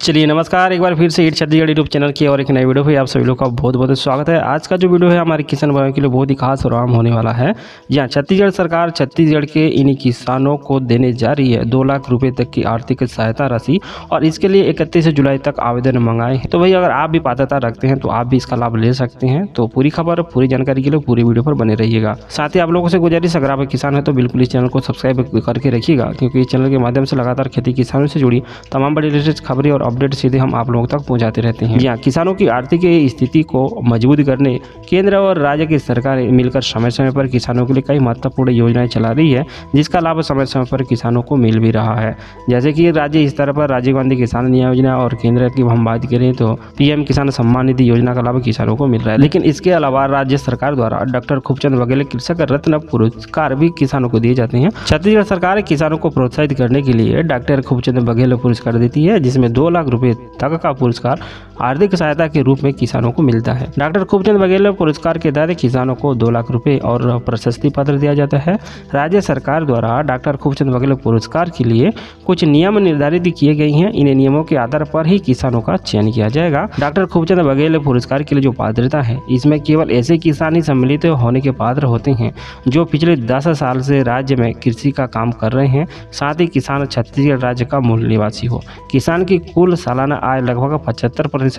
चलिए नमस्कार, एक बार फिर से ईट छत्तीसगढ़ यूट्यूब चैनल की और एक नई वीडियो पे आप सभी लोग का बहुत बहुत स्वागत है। आज का जो वीडियो है हमारे किसान भाइयों के लिए बहुत ही खास और आम होने वाला है। यहाँ छत्तीसगढ़ सरकार छत्तीसगढ़ के इन्हीं किसानों को देने जा रही है 2 लाख रुपए तक की आर्थिक सहायता राशि और इसके लिए 31 जुलाई तक आवेदन मंगाए हैं। तो भाई अगर आप भी पात्रता रखते हैं तो आप भी इसका लाभ ले सकते हैं। तो पूरी खबर पूरी जानकारी के लिए पूरी वीडियो पर बने रहिएगा। साथ ही आप लोगों से गुजारिश, अगर आप किसान है तो बिल्कुल इस चैनल को सब्सक्राइब करके रखिएगा, क्योंकि इस चैनल के माध्यम से लगातार खेती किसानों से जुड़ी तमाम बड़ी लेटेस्ट खबरें और अपडेट सीधे हम आप लोगों तक पहुंचाते रहते हैं। यहाँ किसानों की आर्थिक स्थिति को मजबूत करने केंद्र और राज्य की सरकारें मिलकर समय समय पर किसानों के लिए कई महत्वपूर्ण योजनाएं चला रही है, जिसका लाभ समय समय पर किसानों को मिल भी रहा है। जैसे कि राज्य स्तर पर राजीव गांधी किसान न्याय योजना और केंद्र की हम बात करें तो पीएम किसान सम्मान निधि योजना का लाभ किसानों को मिल रहा है। लेकिन इसके अलावा राज्य सरकार द्वारा डॉक्टर खूबचंद बघेल कृषक रत्न पुरस्कार भी किसानों को दिए जाते हैं। छत्तीसगढ़ सरकार किसानों को प्रोत्साहित करने के लिए डॉक्टर खूबचंद बघेल पुरस्कार देती है, जिसमें 2 लाख रुपए तक का पुरस्कार आर्थिक सहायता के रूप में किसानों को मिलता है। डॉक्टर खूबचंद बघेल पुरस्कार के तहत किसानों को 2 लाख रुपए और प्रशस्ति पत्र दिया जाता है। राज्य सरकार द्वारा डॉक्टर खूबचंद बघेल पुरस्कार के लिए कुछ नियम निर्धारित किए गए हैं। इन नियमों के आधार पर ही किसानों का चयन किया जाएगा। डॉक्टर खूबचंद बघेल पुरस्कार के लिए जो पात्रता है, इसमें केवल ऐसे किसान ही सम्मिलित होने के पात्र होते हैं जो पिछले 10 साल से राज्य में कृषि का काम कर रहे हैं, साथ ही किसान छत्तीसगढ़ राज्य का मूल निवासी हो, किसान की कुल सालाना आय लगभग 75%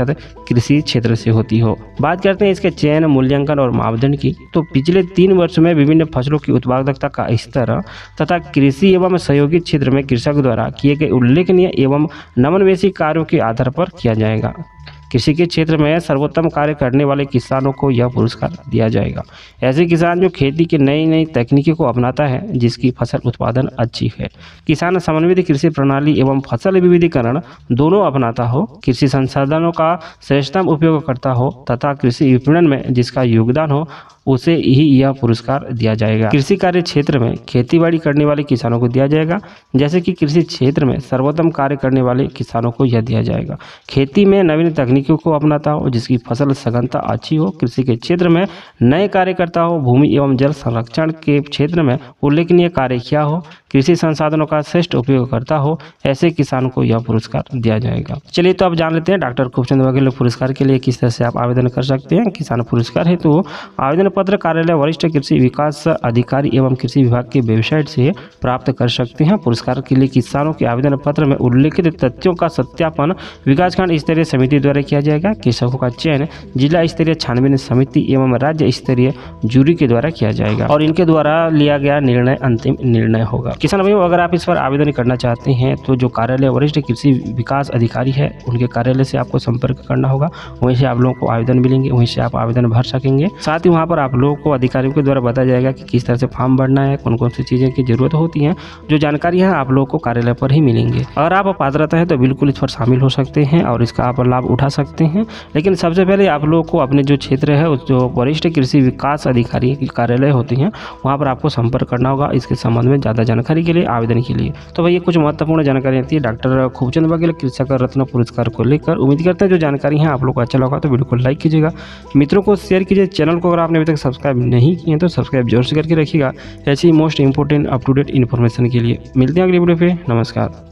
कृषि क्षेत्र से होती हो। बात करते हैं इसके चयन, मूल्यांकन और मापदंड की, तो पिछले 3 वर्ष में विभिन्न फसलों की उत्पादकता का स्तर तथा कृषि एवं सहयोगी क्षेत्र में कृषक द्वारा किए गए उल्लेखनीय एवं नवोन्मेषी कार्यों के आधार पर किया जाएगा। कृषि के क्षेत्र में सर्वोत्तम कार्य करने वाले किसानों को यह पुरस्कार दिया जाएगा। ऐसे किसान जो खेती की नई नई तकनीकी को अपनाता है, जिसकी फसल उत्पादन अच्छी है, किसान समन्वित कृषि प्रणाली एवं फसल विविधीकरण दोनों अपनाता हो, कृषि संसाधनों का श्रेष्ठतम उपयोग करता हो तथा कृषि विपणन में जिसका योगदान हो, उसे ही यह पुरस्कार दिया जाएगा। कृषि कार्य क्षेत्र में खेतीबाड़ी करने वाले किसानों को दिया जाएगा। जैसे कि कृषि क्षेत्र में सर्वोत्तम कार्य करने वाले किसानों को यह दिया जाएगा। खेती में नवीन तकनीकों को अपनाता हो, जिसकी फसल सघनता अच्छी हो, कृषि के क्षेत्र में नए कार्य करता हो, भूमि एवं जल संरक्षण के क्षेत्र में उल्लेखनीय कार्य किया हो, कृषि संसाधनों का श्रेष्ठ उपयोग करता हो, ऐसे किसान को यह पुरस्कार दिया जाएगा। चलिए तो अब जान लेते हैं डॉक्टर खूबचंद बघेल पुरस्कार के लिए किस तरह से आप आवेदन कर सकते हैं। किसान पुरस्कार है तो आवेदन पत्र कार्यालय वरिष्ठ कृषि विकास अधिकारी एवं कृषि विभाग की वेबसाइट से प्राप्त कर सकते हैं। पुरस्कार के लिए किसानों के आवेदन पत्र में उल्लेखित तथ्यों का सत्यापन विकासखंड स्तरीय समिति द्वारा किया जाएगा। कृषकों का चयन जिला स्तरीय छानबीन समिति एवं राज्य स्तरीय जूरी के द्वारा किया जाएगा और इनके द्वारा लिया गया निर्णय अंतिम निर्णय होगा। किसान भाइयों, अगर आप इस पर आवेदन करना चाहते हैं तो जो कार्यालय वरिष्ठ कृषि विकास अधिकारी है, उनके कार्यालय से आपको संपर्क करना होगा। वहीं से आप लोगों को आवेदन मिलेंगे, वहीं से आप आवेदन भर सकेंगे। साथ ही वहाँ पर आप लोगों को अधिकारियों के द्वारा बताया जाएगा कि किस तरह से फॉर्म भरना है, कौन कौन सी चीज़ें की जरूरत होती हैं। जो जानकारी है आप लोगों को कार्यालय पर ही मिलेंगे। अगर आप पात्रता है तो बिल्कुल इस पर शामिल हो सकते हैं और इसका आप लाभ उठा सकते हैं। लेकिन सबसे पहले आप लोगों को अपने जो क्षेत्र है, उस जो वरिष्ठ कृषि विकास अधिकारी के कार्यालय होते हैं, वहाँ पर आपको संपर्क करना होगा इसके संबंध में ज़्यादा जानकारी के लिए, आवेदन के लिए। तो भाई ये कुछ महत्वपूर्ण जानकारी थी डॉक्टर खूबचंद बघेल कृषक रत्न पुरस्कार को लेकर। उम्मीद करते हैं जो जानकारी है आप लोग को अच्छा लगा तो वीडियो को लाइक कीजिएगा, मित्रों को शेयर कीजिए। चैनल को अगर आपने अभी तक सब्सक्राइब नहीं किए तो सब्सक्राइब जरूर से करके रखिएगा ऐसी most important up to date information के लिए। मिलते हैं अगली वीडियो पे। नमस्कार।